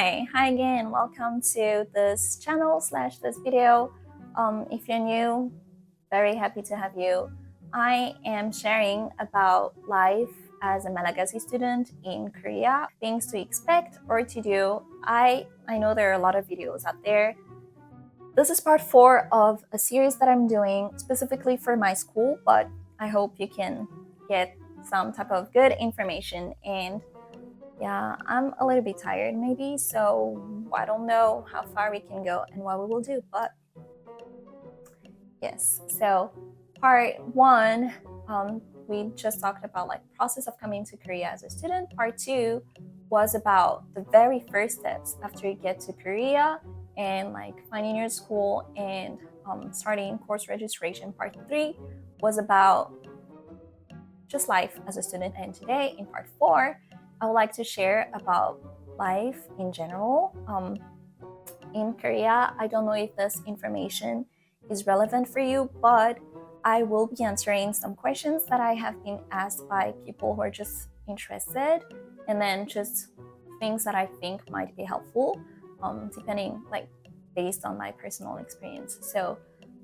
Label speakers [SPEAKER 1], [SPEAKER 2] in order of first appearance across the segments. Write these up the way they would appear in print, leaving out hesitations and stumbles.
[SPEAKER 1] Hi again. Welcome to this channel slash this video. If you're new, very happy to have you. I am sharing about life as a Malagasy student in Korea, things to expect or to do. I know there are a lot of videos out there. This is part 4 of a series that I'm doing specifically for my school, but I hope you can get some type of good information. And yeah, I'm a little bit tired maybe, so I don't know how far we can go and what we will do, but yes. So part 1, we just talked about like process of coming to Korea as a student. Part 2 was about the very first steps after you get to Korea and like finding your school and starting course registration. Part 3 was about just life as a student, and today in part 4 I would like to share about life in general in Korea. I don't know if this information is relevant for you, but I will be answering some questions that I have been asked by people who are just interested, and then just things that I think might be helpful, depending, like, based on my personal experience. So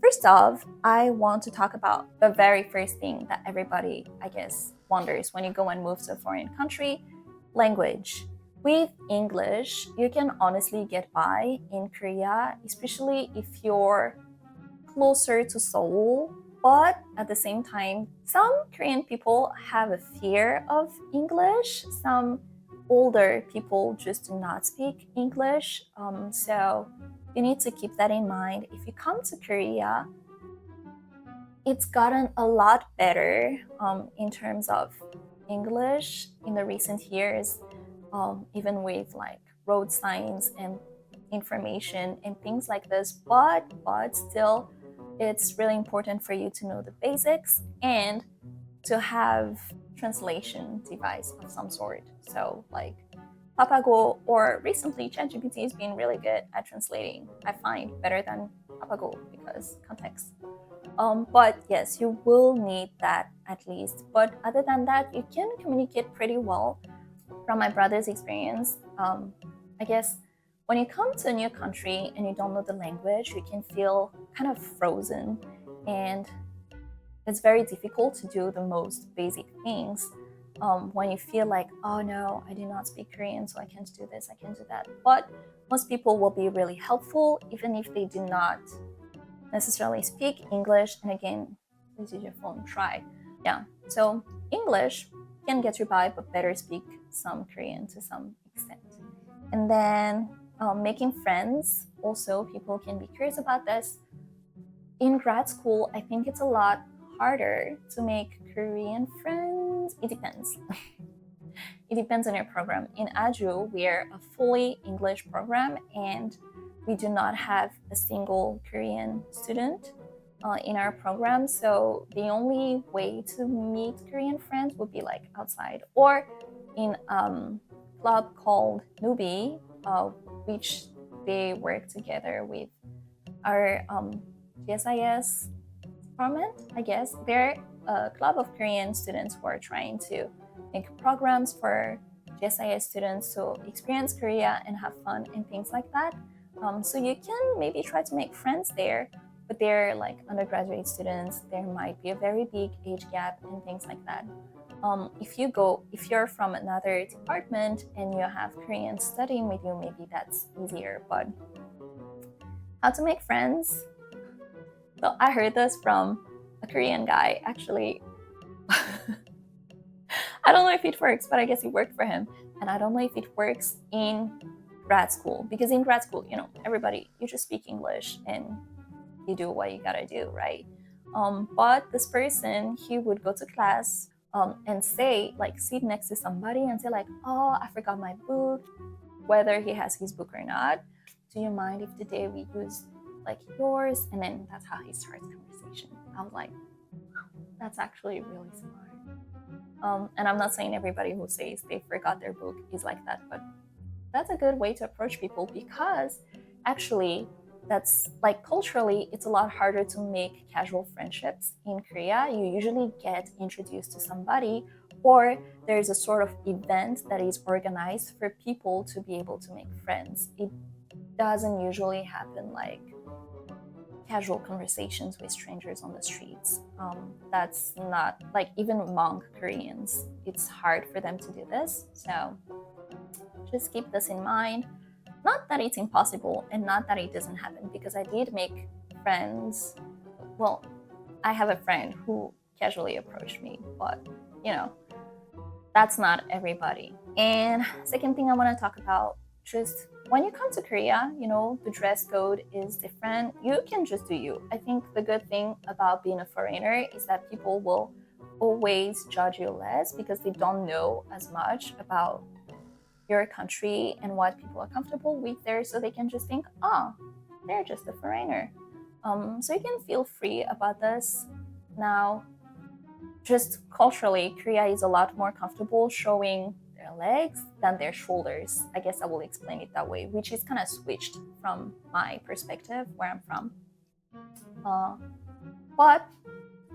[SPEAKER 1] first off, I want to talk about the very first thing that everybody, I guess, wonders when you go and move to a foreign country: language. With English, you can honestly get by in Korea, especially if you're closer to Seoul. But at the same time, some Korean people have a fear of English. Some older people just do not speak English. So you need to keep that in mind. If you come to Korea, it's gotten a lot better in terms of English in the recent years, even with like road signs and information and things like this. But still, it's really important for you to know the basics and to have translation device of some sort. So like Papago, or recently ChatGPT has been really good at translating, I find, better than Papago because context. But yes, you will need that at least. But other than that, you can communicate pretty well. From my brother's experience, I guess when you come to a new country and you don't know the language, you can feel kind of frozen, and it's very difficult to do the most basic things when you feel like, oh no, I do not speak Korean, so I can't do this, I can't do that. But most people will be really helpful, even if they do not necessarily speak English. And again, please use your phone, try. Yeah, so English can get you by, but better speak some Korean to some extent. And then making friends, also people can be curious about this. In grad school, I think it's a lot harder to make Korean friends. It depends. It depends on your program. In Aju, we're a fully English program, and we do not have a single Korean student in our program. So the only way to meet Korean friends would be like outside, or in a club called Nubi, which they work together with our GSIS department, I guess. They're a club of Korean students who are trying to make programs for GSIS students to experience Korea and have fun and things like that. So you can maybe try to make friends there, but they're like undergraduate students. There might be a very big age gap and things like that. If you're from another department and you have Korean studying with you, maybe that's easier. But how to make friends? So I heard this from a Korean guy, actually. I don't know if it works, but I guess it worked for him. And I don't know if it works in grad school, because in grad school, you know, everybody, you just speak English and you do what you gotta do, right? But this person, he would go to class and say, like, sit next to somebody and say like, oh, I forgot my book, whether he has his book or not. Do you mind if today we use like yours? And then that's how he starts conversation. I was like, that's actually really smart. And I'm not saying everybody who says they forgot their book is like that, but that's a good way to approach people, because actually that's like culturally it's a lot harder to make casual friendships in Korea. You usually get introduced to somebody, or there's a sort of event that is organized for people to be able to make friends. It doesn't usually happen like casual conversations with strangers on the streets. That's not like, even among Koreans, it's hard for them to do this. So just keep this in mind. Not that it's impossible and not that it doesn't happen, because I did make friends. Well, I have a friend who casually approached me, but that's not everybody. And second thing I want to talk about, just when you come to Korea, the dress code is different. You can just do you. I think the good thing about being a foreigner is that people will always judge you less because they don't know as much about your country and what people are comfortable with there, so they can just think, oh, they're just a foreigner. So you can feel free about this. Now, just culturally, Korea is a lot more comfortable showing their legs than their shoulders. I guess I will explain it that way, which is kind of switched from my perspective where I'm from. But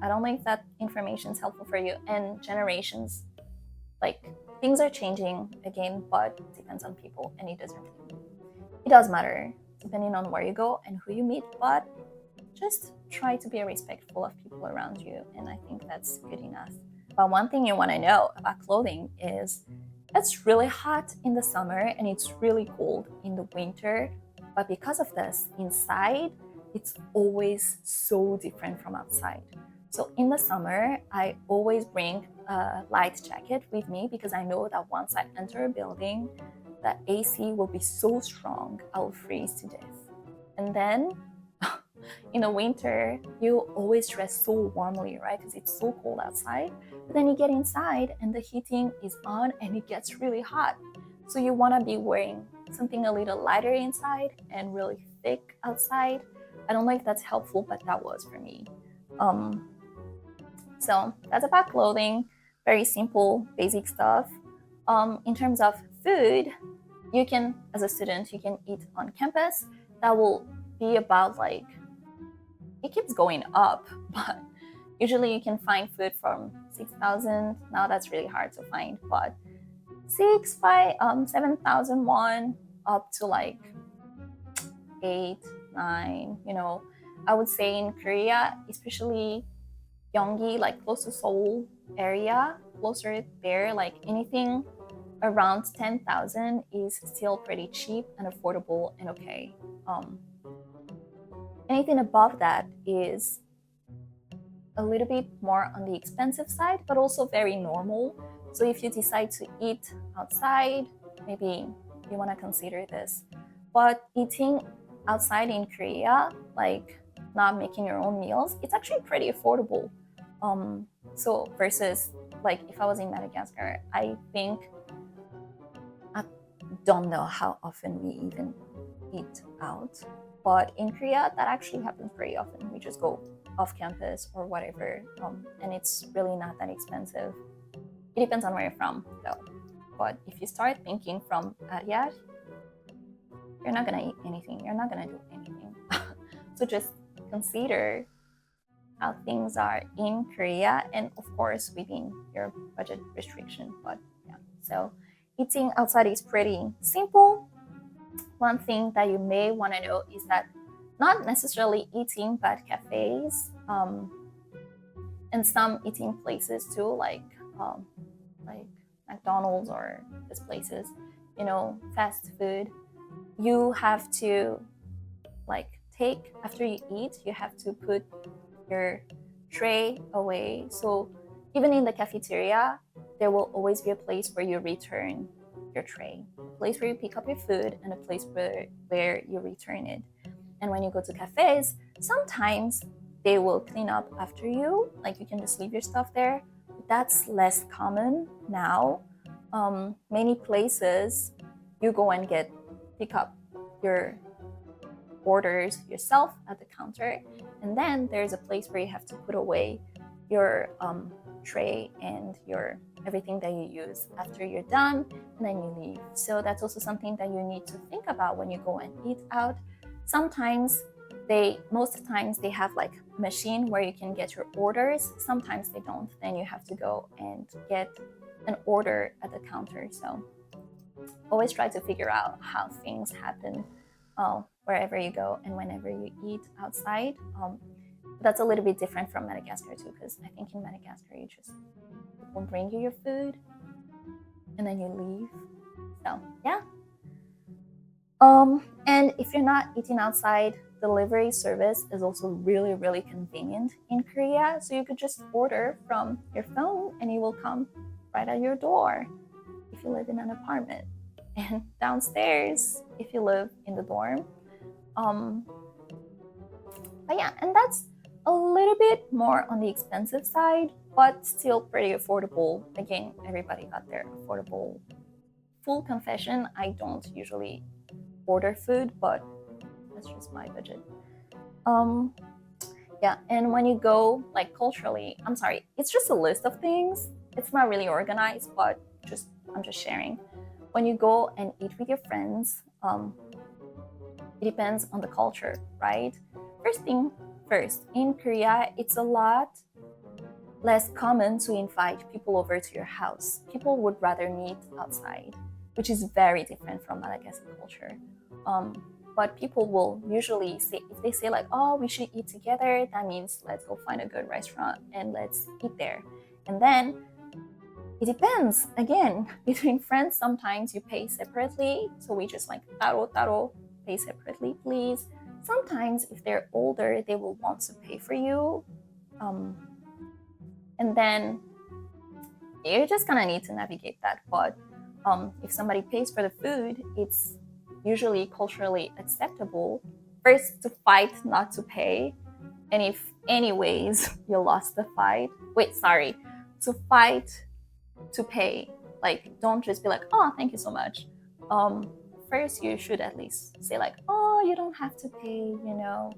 [SPEAKER 1] I don't know if that information is helpful for you. And generations, like, things are changing again, but it depends on people, and it does matter depending on where you go and who you meet. But just try to be respectful of people around you, and I think that's good enough. But one thing you want to know about clothing is it's really hot in the summer and it's really cold in the winter. But because of this, inside, it's always so different from outside. So in the summer, I always bring a light jacket with me because I know that once I enter a building, the AC will be so strong, I'll freeze to death. And then in the winter, you always dress so warmly, right? Because it's so cold outside. But then you get inside and the heating is on and it gets really hot. So you want to be wearing something a little lighter inside and really thick outside. I don't know if that's helpful, but that was for me. So that's about clothing. Very simple, basic stuff. In terms of food, you can, as a student, you can eat on campus. That will be about like, it keeps going up, but usually you can find food from 6,000. Now that's really hard to find, but 7,000 won up to like 8, 9. I would say in Korea, especially Gyeonggi, like close to Seoul area, closer there, like anything around 10,000 is still pretty cheap and affordable and okay. Anything above that is a little bit more on the expensive side, but also very normal. So if you decide to eat outside, maybe you want to consider this. But eating outside in Korea, like not making your own meals, it's actually pretty affordable. So versus like if I was in Madagascar, I don't know how often we even eat out. But in Korea, that actually happens very often. We just go off campus or whatever, and it's really not that expensive. It depends on where you're from, though. But if you start thinking from Ariad, you're not gonna eat anything. You're not gonna do anything. So just consider how things are in Korea, and of course within your budget restriction. But yeah, so eating outside is pretty simple. One thing that you may want to know is that not necessarily eating, but cafes and some eating places too, like McDonald's or these places, fast food. You have to take, after you eat, you have to put your tray away. So even in the cafeteria, there will always be a place where you return your tray, a place where you pick up your food, and a place where you return it. And when you go to cafes, sometimes they will clean up after you, like you can just leave your stuff there. That's less common now. Many places you go and pick up your orders yourself at the counter, and then there's a place where you have to put away your tray and your everything that you use after you're done, and then you leave. So that's also something that you need to think about when you go and eat out. Sometimes most times they have like a machine where you can get your orders. Sometimes they don't. Then you have to go and get an order at the counter. So always try to figure out how things happen wherever you go and whenever you eat outside. That's a little bit different from Madagascar too, because I think in Madagascar you just will bring you your food and then you leave. So yeah. And if you're not eating outside, delivery service is also really, really convenient in Korea. So you could just order from your phone and it will come right at your door if you live in an apartment, and downstairs if you live in the dorm. But yeah, and that's a little bit more on the expensive side, but still pretty affordable. Again, everybody got their affordable. Full confession, I don't usually order food, but that's just my budget. Yeah, and when you go like culturally, I'm sorry, it's just a list of things. It's not really organized, but I'm just sharing. When you go and eat with your friends, it depends on the culture, right? First thing first, in Korea, it's a lot less common to invite people over to your house. People would rather meet outside, which is very different from Madagascar culture. But people will usually say, if they say like, oh, we should eat together, that means let's go find a good restaurant and let's eat there. And then it depends. Again, between friends, sometimes you pay separately. So we just like, taro, pay separately, please. Sometimes if they're older, they will want to pay for you. And then you're just gonna need to navigate that. But if somebody pays for the food, it's usually culturally acceptable first to fight not to pay, and if anyways you lost the fight, to fight to pay. Like, don't just be like, oh, thank you so much. First you should at least say like, oh, you don't have to pay, you know,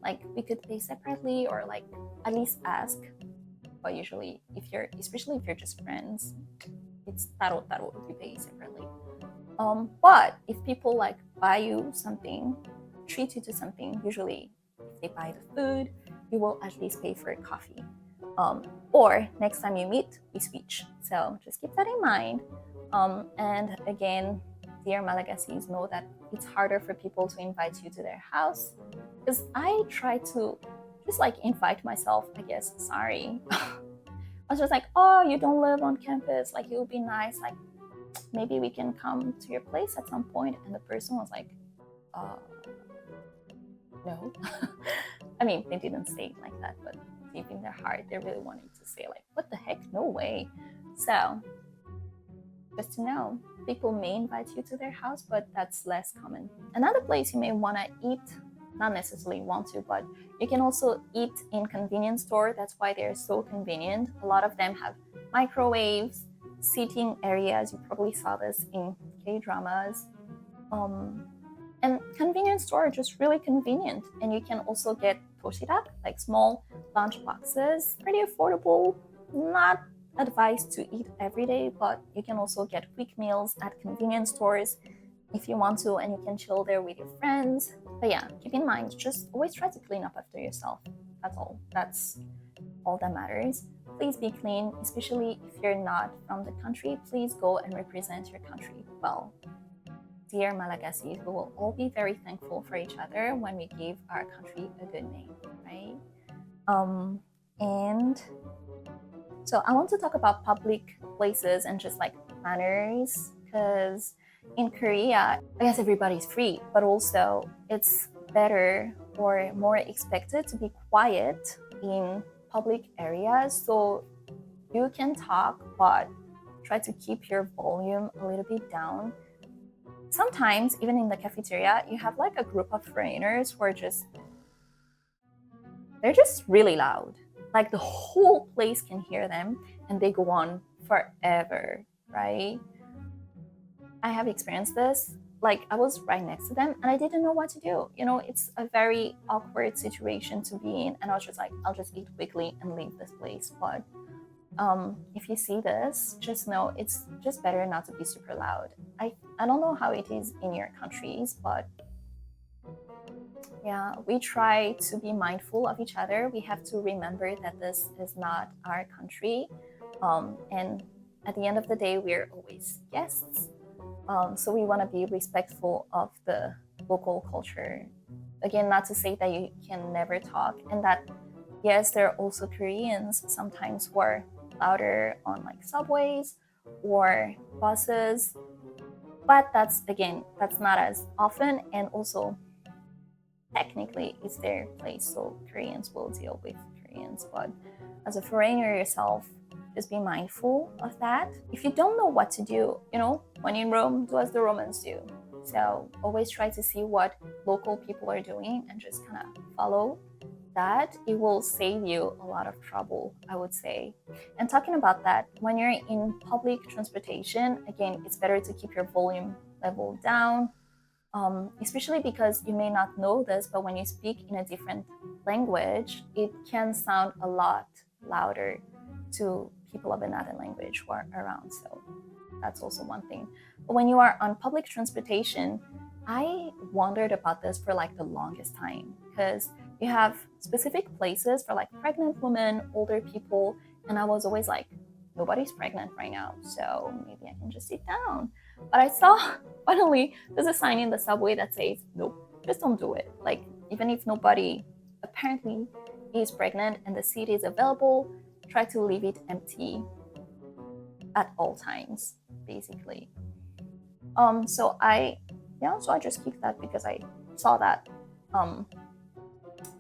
[SPEAKER 1] like we could pay separately, or like at least ask. But usually especially if you're just friends, it's taro if you pay separately. But if people like buy you something, treat you to something, usually if they buy the food, you will at least pay for a coffee. Or next time you meet, we switch. So just keep that in mind. And again, dear Malagasys, know that it's harder for people to invite you to their house, because I try to just like invite myself, I guess. Sorry. I was just like, oh, you don't live on campus, like it would be nice, like maybe we can come to your place at some point. And the person was like, no. I mean, they didn't say it like that, but deep in their heart, they really wanted to say like, what the heck, no way. So just to know, people may invite you to their house, but that's less common. Another place you may want to eat, not necessarily want to, but you can also eat in convenience store. That's why they're so convenient. A lot of them have microwaves, seating areas. You probably saw this in K-dramas. And convenience store are just really convenient. And you can also get toshirak, like small lunch boxes, pretty affordable. Not advised to eat every day, but you can also get quick meals at convenience stores if you want to, and you can chill there with your friends. But yeah, keep in mind, just always try to clean up after yourself. That's all. That's all that matters. Please be clean, especially if you're not from the country. Please go and represent your country well. Dear Malagasy, we will all be very thankful for each other when we give our country a good name, right? And so I want to talk about public places and just like manners, because in Korea, I guess everybody's free, but also it's better or more expected to be quiet in public areas. So you can talk, but try to keep your volume a little bit down. Sometimes, even in the cafeteria, you have like a group of foreigners who are they're just really loud. Like the whole place can hear them, and they go on forever, right? I have experienced this. Like, I was right next to them and I didn't know what to do. You know, it's a very awkward situation to be in. And I was just like, I'll just eat quickly and leave this place. But if you see this, just know it's just better not to be super loud. I don't know how it is in your countries, but Yeah, we try to be mindful of each other. We have to remember that this is not our country. And at the end of the day, we're always guests. So we want to be respectful of the local culture. Again, not to say that you can never talk, and that yes, there are also Koreans sometimes who are louder on like subways or buses, but that's not as often, and also technically it's their place, so Koreans will deal with Koreans. But as a foreigner yourself, just be mindful of that. If you don't know what to do, when in Rome, do as the Romans do. So always try to see what local people are doing and just kind of follow that. It will save you a lot of trouble, I would say. And talking about that, when you're in public transportation, again, it's better to keep your volume level down. Especially because you may not know this, but when you speak in a different language, it can sound a lot louder to people of another language who are around. So that's also one thing. But when you are on public transportation, I wondered about this for like the longest time, because you have specific places for like pregnant women, older people, and I was always like, nobody's pregnant right now, so maybe I can just sit down. But I saw finally there's a sign in the subway that says, nope, just don't do it. Like, even if nobody apparently is pregnant and the seat is available, try to leave it empty at all times, basically. So I just kicked that because I saw that.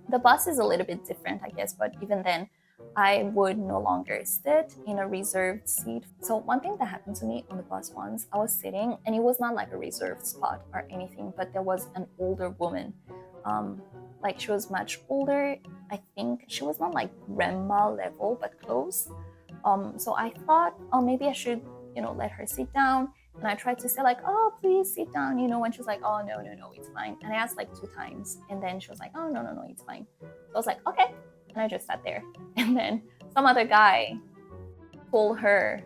[SPEAKER 1] The bus is a little bit different, I guess, but even then, I would no longer sit in a reserved seat. So one thing that happened to me on the bus once, I was sitting, and it was not like a reserved spot or anything, but there was an older woman. Like, she was much older. I think she was not like grandma level, but close. So I thought, oh, maybe I should, let her sit down. And I tried to say like, oh, please sit down, and she was like, oh, no, it's fine. And I asked like 2 times, and then she was like, oh, no, it's fine. So I was like, okay. And I just sat there. And then some other guy pulled her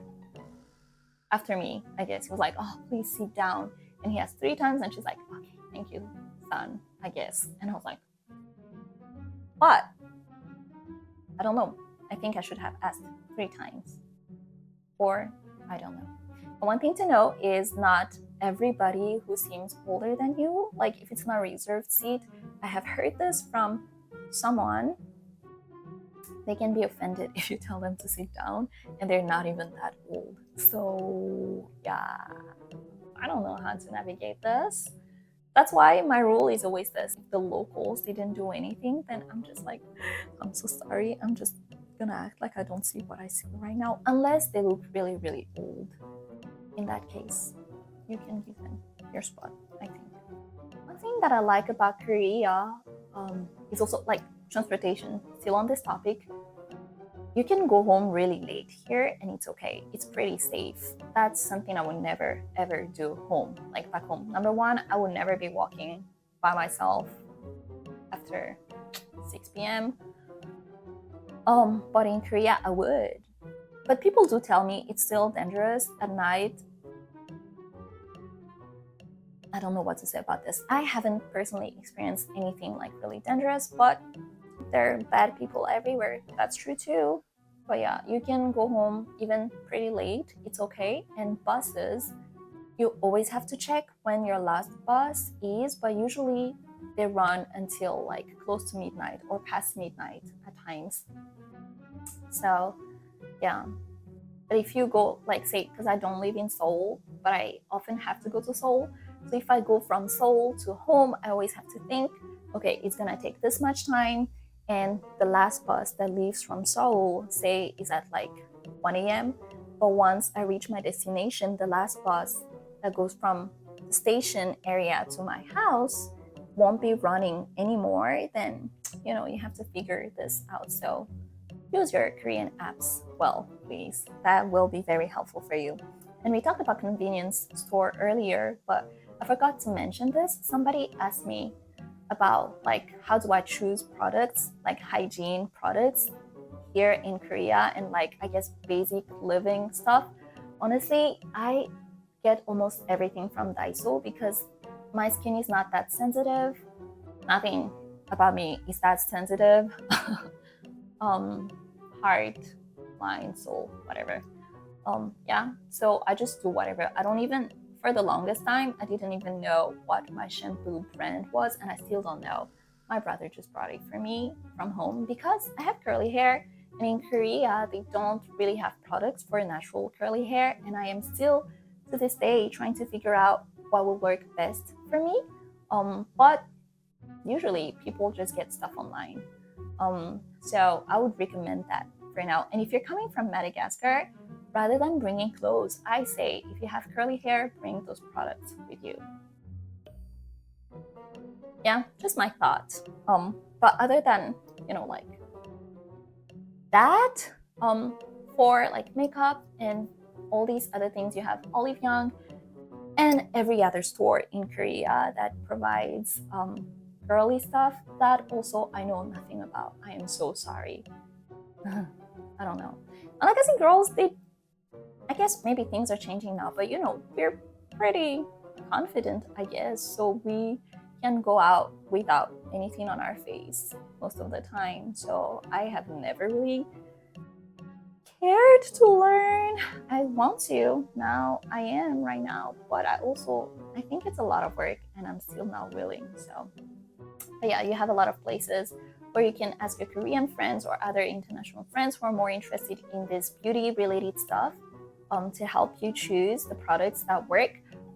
[SPEAKER 1] after me, I guess. He was like, oh, please sit down. And he asked 3 times, and she's like, okay, thank you, son, I guess. And I was like, but I don't know. I think I should have asked 3 times. Or I don't know. But one thing to know is not everybody who seems older than you, like if it's not a reserved seat, I have heard this from someone, they can be offended if you tell them to sit down and they're not even that old. So yeah, I don't know how to navigate this. That's why my rule is always this: if the locals didn't do anything, then I'm just like, I'm so sorry, I'm just gonna act like I don't see what I see right now, unless they look really, really old. In that case, you can give them your spot, I think. One thing that I like about Korea is also like transportation. Still on this topic, you can go home really late here and it's okay. It's pretty safe. That's something I would never ever do home, like back home. Number one, I would never be walking by myself after 6 p.m. But in Korea, I would. But people do tell me it's still dangerous at night. I don't know what to say about this. I haven't personally experienced anything like really dangerous, but there are bad people everywhere. That's true too. But yeah, you can go home even pretty late. It's okay. And buses, you always have to check when your last bus is, but usually they run until like close to midnight or past midnight at times. So yeah. But if you go, like, say, because I don't live in Seoul, but I often have to go to Seoul. So if I go from Seoul to home, I always have to think, okay, it's gonna take this much time. And the last bus that leaves from Seoul, say, is at like 1 a.m. But once I reach my destination, the last bus that goes from the station area to my house won't be running anymore. Then, you have to figure this out. So use your Korean apps well, please. That will be very helpful for you. And we talked about convenience store earlier, but I forgot to mention this. Somebody asked me about like, how do I choose products, like hygiene products here in Korea, and like, I guess, basic living stuff. Honestly, I get almost everything from Daiso because my skin is not that sensitive. Nothing about me is that sensitive. Heart, mind, soul, whatever. Yeah, so I just do whatever. I don't even, for the longest time, I didn't even know what my shampoo brand was, and I still don't know. My brother just brought it for me from home because I have curly hair, and in Korea, they don't really have products for natural curly hair, and I am still, to this day, trying to figure out what will work best for me. But usually, people just get stuff online. So I would recommend that for now. And if you're coming from Madagascar, rather than bringing clothes, I say if you have curly hair, bring those products with you. Yeah, just my thoughts. But other than like that, for like makeup and all these other things, you have Olive Young and every other store in Korea that provides girly stuff that also I know nothing about. I am so sorry. I don't know. And like I said, girls, I guess maybe things are changing now, but we're pretty confident, I guess. So we can go out without anything on our face most of the time. So I have never really cared to learn. I want to. Now I am right now, but I think it's a lot of work and I'm still not willing. So, but yeah, you have a lot of places where you can ask your Korean friends or other international friends who are more interested in this beauty related stuff to help you choose the products that work.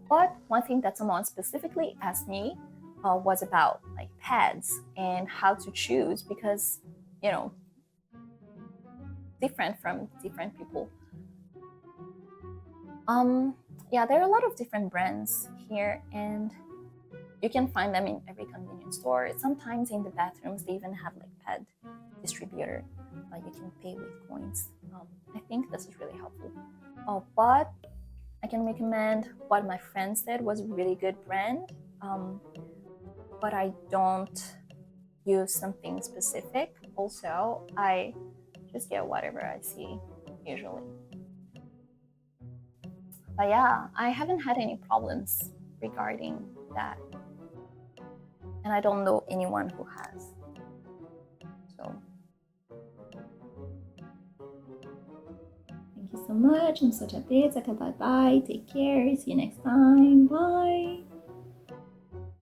[SPEAKER 1] But one thing that someone specifically asked me was about like pads and how to choose because, different from different people. Yeah, there are a lot of different brands here and you can find them in every convenience store. Sometimes in the bathrooms, they even have like pad distributor. You can pay with coins. I think this is really helpful. But I can recommend what my friend said was a really good brand. But I don't use something specific. Also, I just get whatever I see usually. But yeah, I haven't had any problems regarding that. And I don't know anyone who has. So thank you so much. I'm such a bit. Bye bye. Take care. See you next time. Bye.